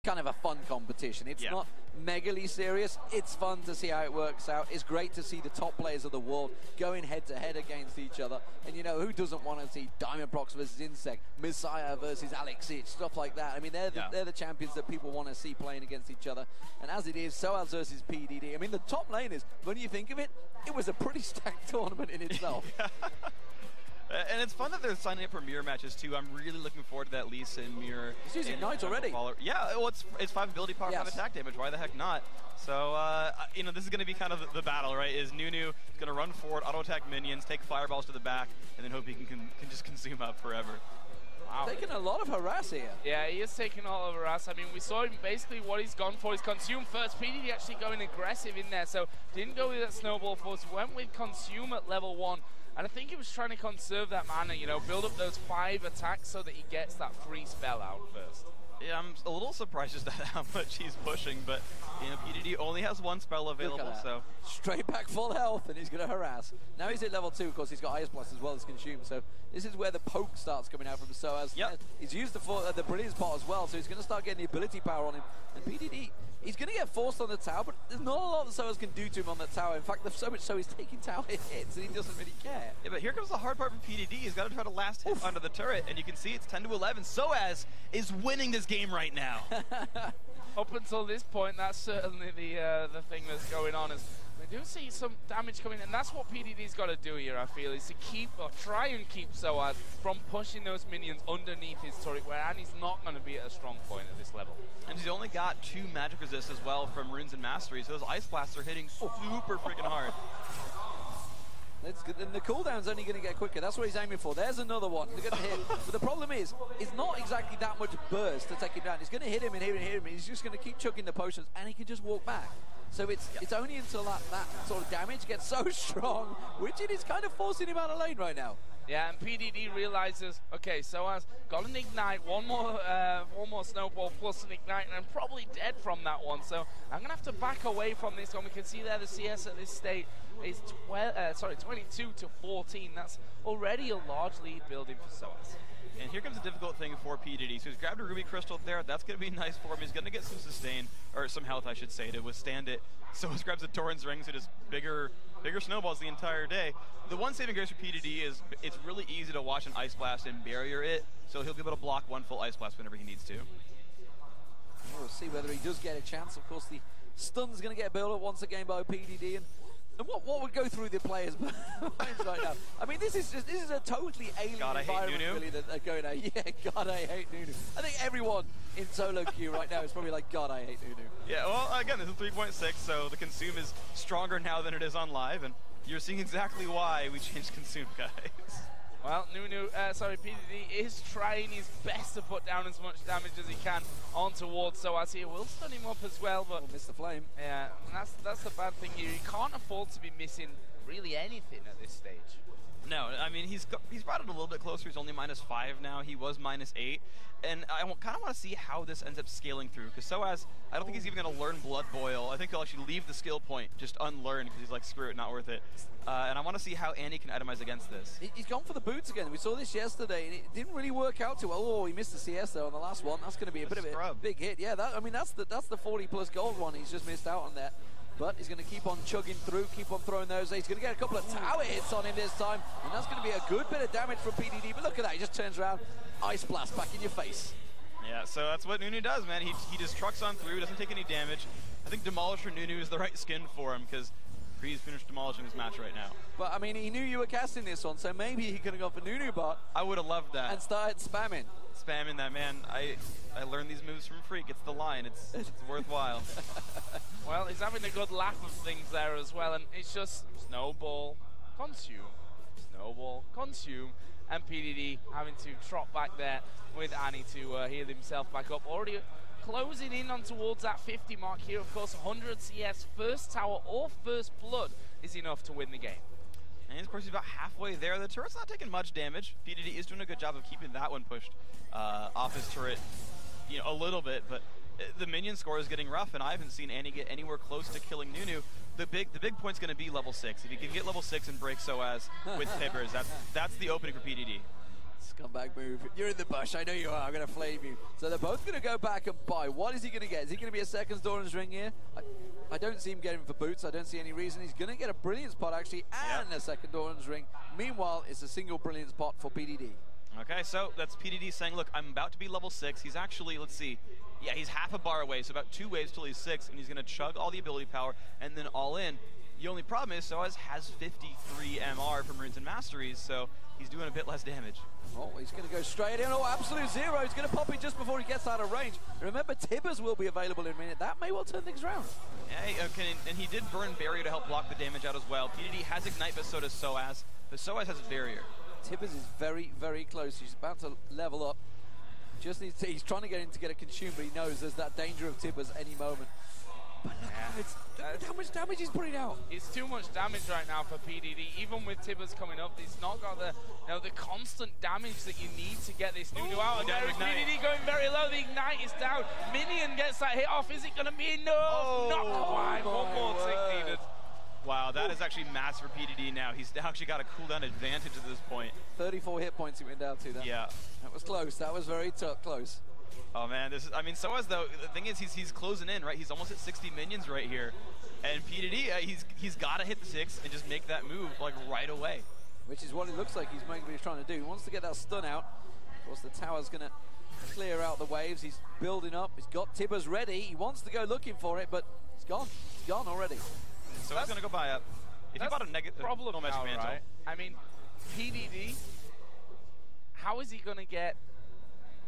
kind of a fun competition. It's not megally serious. It's fun to see how it works out. It's great to see the top players of the world going head-to-head against each other. And, you know, who doesn't want to see Diamondprox versus Insect, Messiah versus Alex Ich, stuff like that. I mean, they're the champions that people want to see playing against each other. And as it is, sOAZ versus PDD. I mean, the top laners, when you think of it, it was a pretty stacked tournament in itself. And it's fun that they're signing up for mirror matches too. I'm really looking forward to that Lisa and mirror. He's using Knights already. Yeah, well, it's 5 ability power, 5 attack damage. Why the heck not? So, you know, this is going to be kind of the battle, right? Is Nunu going to run forward, auto attack minions, take fireballs to the back, and then hope he can just consume up forever. Wow. Taking a lot of harass here. Yeah, he is taking a lot of harass. I mean, we saw him basically what he's gone for is consume first. PDD actually going aggressive in there, so didn't go with that snowball force, went with consume at level 1. And I think he was trying to conserve that mana, you know, build up those 5 attacks so that he gets that free spell out first. Yeah, I'm a little surprised just at how much he's pushing, but, you know, PDD only has 1 spell available, so... Straight back full health, and he's going to harass. Now he's at level 2, of course, he's got Ice Blast as well as Consume, so this is where the poke starts coming out from sOAZ. Yep. He's used the Brilliance Pot as well, so he's going to start getting the ability power on him. And PDD, he's going to get forced on the tower, but there's not a lot that sOAZ can do to him on that tower. In fact, there's so much so he's taking tower hits, and he doesn't really care. Yeah, but here comes the hard part for PDD. He's got to try to last hit under the turret, and you can see it's 10-11. sOAZ is winning this game right now. Up until this point, that's certainly the thing that's going on. Is we do see some damage coming, and that's what PDD's got to do here, I feel, is to keep, or try and keep sOAZ from pushing those minions underneath his turret, where Annie's not going to be at a strong point at this level. And he's only got 2 magic resists as well from Runes and Mastery, so those Ice Blasts are hitting super freaking hard. That's good. And the cooldown's only going to get quicker. That's what he's aiming for. There's another one. They're going to hit. But the problem is, it's not exactly that much burst to take him down. He's going to hit him and hit him and hit him. He's just going to keep chucking the potions, and he can just walk back. So it's only until that sort of damage gets so strong, which it is kind of forcing him out of lane right now. Yeah, and PDD realizes, okay, sOAZ got an ignite, one more snowball plus an ignite, and I'm probably dead from that one. So I'm gonna have to back away from this one. We can see there the CS at this state is 22 to 14. That's already a large lead building for sOAZ. And here comes a difficult thing for PDD. So he's grabbed a Ruby Crystal there. That's going to be nice for him. He's going to get some sustain, or some health, I should say, to withstand it. So he grabs a Doran's Ring, so just bigger snowballs the entire day. The one saving grace for PDD is it's really easy to watch an Ice Blast and barrier it, so he'll be able to block 1 full Ice Blast whenever he needs to. We'll see whether he does get a chance. Of course, the stun's going to get built up once again by PDD. And what would go through the players' minds right now? I mean, this is a totally alien environment really that they're going at. Yeah, God, I hate Nunu. I think everyone in solo queue right now is probably like, God, I hate Nunu. Yeah, well, again, this is 3.6, so the consume is stronger now than it is on live, and you're seeing exactly why we changed consume, guys. Well, PDD is trying his best to put down as much damage as he can on towards sOAZ here. Will stun him up as well, but... miss the flame. Yeah, and that's the bad thing here. You can't afford to be missing really anything at this stage. No, I mean, he's brought it a little bit closer. He's only -5 now. He was -8. And I kind of want to see how this ends up scaling through, because sOAZ, I don't think he's even going to learn Blood Boil. I think he'll actually leave the skill point just unlearned, because he's like, screw it, not worth it. And I want to see how Annie can itemize against this. He's gone for the boots again. We saw this yesterday, and it didn't really work out too well. Oh, he missed the CS, though, on the last one. That's going to be a bit of a big hit. Yeah, that's the 40+ gold one. He's just missed out on that. But he's going to keep on chugging through, keep on throwing those. He's going to get a couple of tower hits on him this time, and that's going to be a good bit of damage from PDD. But look at that, he just turns around, Ice Blast back in your face. Yeah, so that's what Nunu does, man. He just trucks on through, doesn't take any damage. I think Demolisher Nunu is the right skin for him, because he's finished demolishing his match right now. But, I mean, he knew you were casting this one, so maybe he could have gone for Nunu bot. I would have loved that. And started spamming. Spamming that, man. I learned these moves from Freak. It's the line. It's worthwhile. Well, he's having a good laugh of things there as well, and it's just snowball, consume, snowball, consume, and PDD having to trot back there with Annie to heal himself back up. Already closing in on towards that 50 mark here. Of course, 100 CS, first tower or first blood is enough to win the game. And of course, he's about halfway there. The turret's not taking much damage. PDD is doing a good job of keeping that one pushed off his turret, you know, a little bit, but the minion score is getting rough, and I haven't seen Annie get anywhere close to killing Nunu. The big point's going to be level 6. If you can get level 6 and break sOAZ with Tibbers, that's the opening for PDD. Scumbag move. You're in the bush. I know you are. I'm going to flame you. So they're both going to go back and buy. What is he going to get? Is he going to be a second Doran's ring here? I don't see him getting for boots. I don't see any reason. He's going to get a brilliance pot, actually, and a second Doran's ring. Meanwhile, it's a single brilliance pot for PDD. Okay, so that's PDD saying, look, I'm about to be level 6. He's actually, let's see, yeah, he's half a bar away, so about 2 waves till he's 6, and he's going to chug all the ability power and then all in. The only problem is sOAZ has 53 MR for Marines and Masteries, so he's doing a bit less damage. Oh, he's going to go straight in. Oh, absolute zero. He's going to pop in just before he gets out of range. Remember, Tibbers will be available in a minute. That may well turn things around. Yeah, okay, and he did burn Barrier to help block the damage out as well. PDD has Ignite, but so does sOAZ. But sOAZ has Barrier. Tibbers is very, very close. He's about to level up. Just needs to, he's trying to get him to get a consume, but he knows there's that danger of Tibbers any moment. But look how much damage he's putting out. It's too much damage right now for PDD. Even with Tibbers coming up, he's not got the the constant damage that you need to get this Nunu out. And there is PDD going very low. The Ignite is down. Minion gets that hit off. Is it going to be enough? Oh, not quite. One more tick needed. Wow, that is actually mass for PDD now. He's actually got a cooldown advantage at this point. 34 hit points he went down to. Yeah. That was close. That was very close. Oh man, this is, I mean, sOAZ though, the thing is he's closing in, right? He's almost at 60 minions right here. And PDD, he's got to hit the 6 and just make that move like right away. Which is what it looks like he's trying to do. He wants to get that stun out. Of course, the tower's going to clear out the waves. He's building up. He's got Tibbers ready. He wants to go looking for it, but it's gone. It's gone already. So he's going to go buy up. If you bought a negative problem no now, mantle, right? I mean, PDD, how is he going to get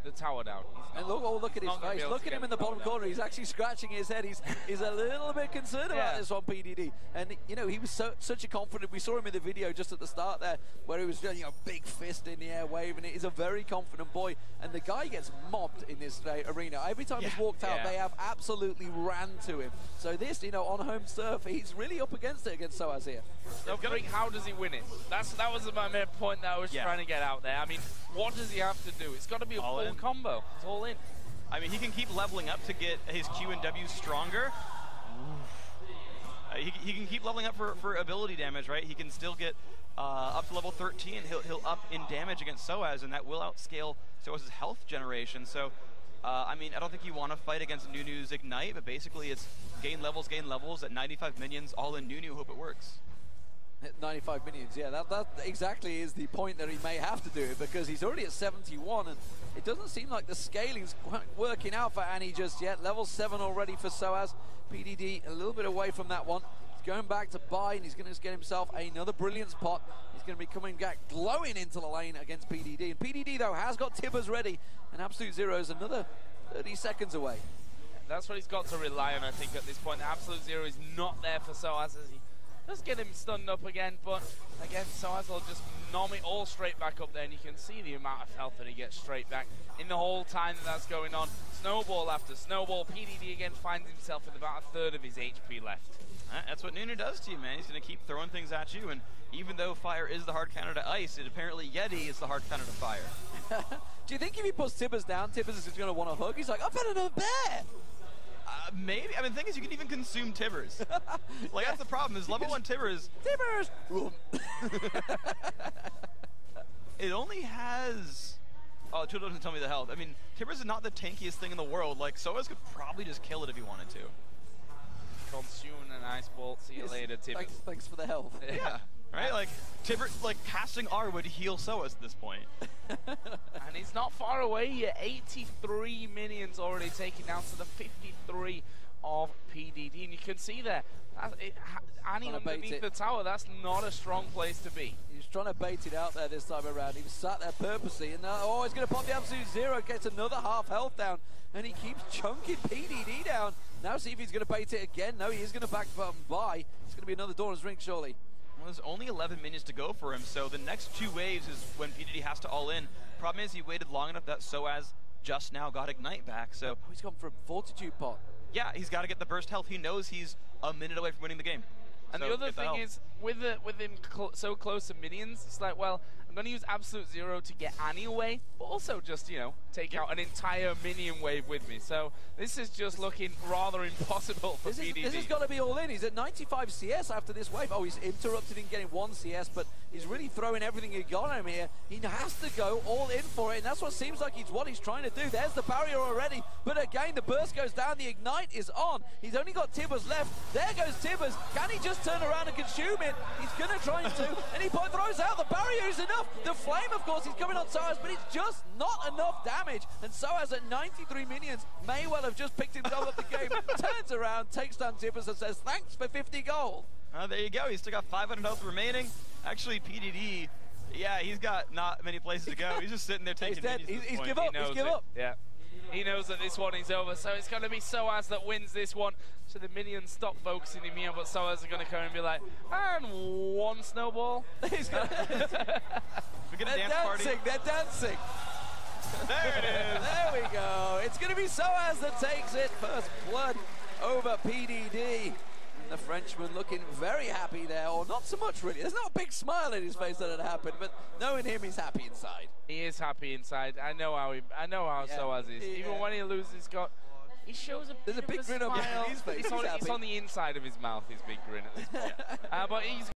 the tower down? And look at his face. Look at him in the bottom corner. He's actually scratching his head. He's a little bit concerned about this on PDD. And you know, he was such a confident. We saw him in the video just at the start there, where he was doing a big fist in the air, waving it. He's a very confident boy. And the guy gets mobbed in this arena. Every time he's walked out, they have absolutely ran to him. So this, you know, on home turf, he's really up against it against sOAZ here. So how does he win it? That was my main point that I was trying to get out there. I mean, what does he have to do? It's got to be a full combo. It's all in. I mean, he can keep leveling up to get his Q and W stronger. He can keep leveling up for ability damage, right? He can still get up to level 13. He'll up in damage against sOAZ, and that will outscale sOAZ's health generation. So, I mean, I don't think you want to fight against Nunu's Ignite, but basically it's gain levels at 95 minions, all in Nunu. Hope it works. 95 minions, yeah, that exactly is the point that he may have to do it, because he's already at 71 and it doesn't seem like the scaling's quite working out for Annie just yet. Level 7 already for sOAZ. PDD a little bit away from that one. He's going back to buy and he's going to get himself another brilliance pot. He's going to be coming back glowing into the lane against PDD. And PDD though has got Tibbers ready, and Absolute Zero is another 30 seconds away. That's what he's got to rely on, I think, at this point. Absolute Zero is not there for sOAZ as he does get him stunned up again, but again, sOAZ will just nom it all straight back up there, and you can see the amount of health that he gets straight back in the whole time that's going on. Snowball after snowball. PDD again finds himself with about a third of his HP left. That's what Nunu does to you, man. He's going to keep throwing things at you, and even though fire is the hard counter to ice, it apparently Yeti is the hard counter to fire. Do you think if he puts Tibbers down, Tibbers is going to want to hug? He's like, I've had another bear! Maybe. I mean, the thing is, you can even consume Tibbers. Like, that's the problem, is level 1 Tibbers. Tibbers! It only has... Oh, Twitter doesn't tell me the health. I mean, Tibbers is not the tankiest thing in the world. Like, sOAZ could probably just kill it if he wanted to. Consume an ice bolt. See you later, Tibbers. Thanks for the health. Yeah. Right? Like, Tibbers, like, casting R would heal sOAZ at this point. And he's not far away yet. 83 minions already taken down to the 53 of PDD. And you can see there, Annie underneath the tower, that's not a strong place to be. He's trying to bait it out there this time around. He was sat there purposely, and now, he's going to pop the Absolute Zero, gets another half health down, and he keeps chunking PDD down. Now see if he's going to bait it again. No, he is going to back up and buy. It's going to be another Doran's Ring, surely. Well, there's only 11 minions to go for him, so the next 2 waves is when PDD has to all in. Problem is, he waited long enough that sOAZ just now got Ignite back, so... he's gone for a Fortitude pot. Yeah, he's got to get the burst health. He knows he's a minute away from winning the game. And so the other thing is, with him so close to minions, it's like, well, I'm going to use Absolute Zero to get Annie away, but also just, you know, take out an entire minion wave with me. So this is just looking rather impossible for PDD. This has got to be all in. He's at 95 CS after this wave. Oh, he's interrupted in getting 1 CS, but he's really throwing everything he got on him here. He has to go all in for it, and that's what seems like what he's trying to do. There's the barrier already, but again, the burst goes down, the ignite is on. He's only got Tibbers left. There goes Tibbers. Can he just turn around and consume it? He's going to try to, and he throws out. The barrier is enough. The flame, of course, he's coming on sOAZ, but it's just not enough damage. And sOAZ at 93 minions may well have just picked himself up the game. Turns around, takes down Tibbers, and says, thanks for 50 gold. There you go. He's still got 500 health remaining. Actually, PDD, yeah, he's got not many places to go. He's just sitting there taking minions. He's give up. He's give up. Yeah. He knows that this one is over, so it's going to be sOAZ that wins this one. So the minions stop focusing him here, but sOAZ are going to come and be like, and 1 snowball. We're going to dance party. They're dancing. There it is. There we go. It's going to be sOAZ that takes it. First blood over PDD. The Frenchman looking very happy there, or not so much really. There's not a big smile in his face that had happened, but knowing him, he's happy inside. He is happy inside. I know how sOAZ is. Even when he loses, he shows There's a big grin on his face. It's on the inside of his mouth, his big grin at this point. But he's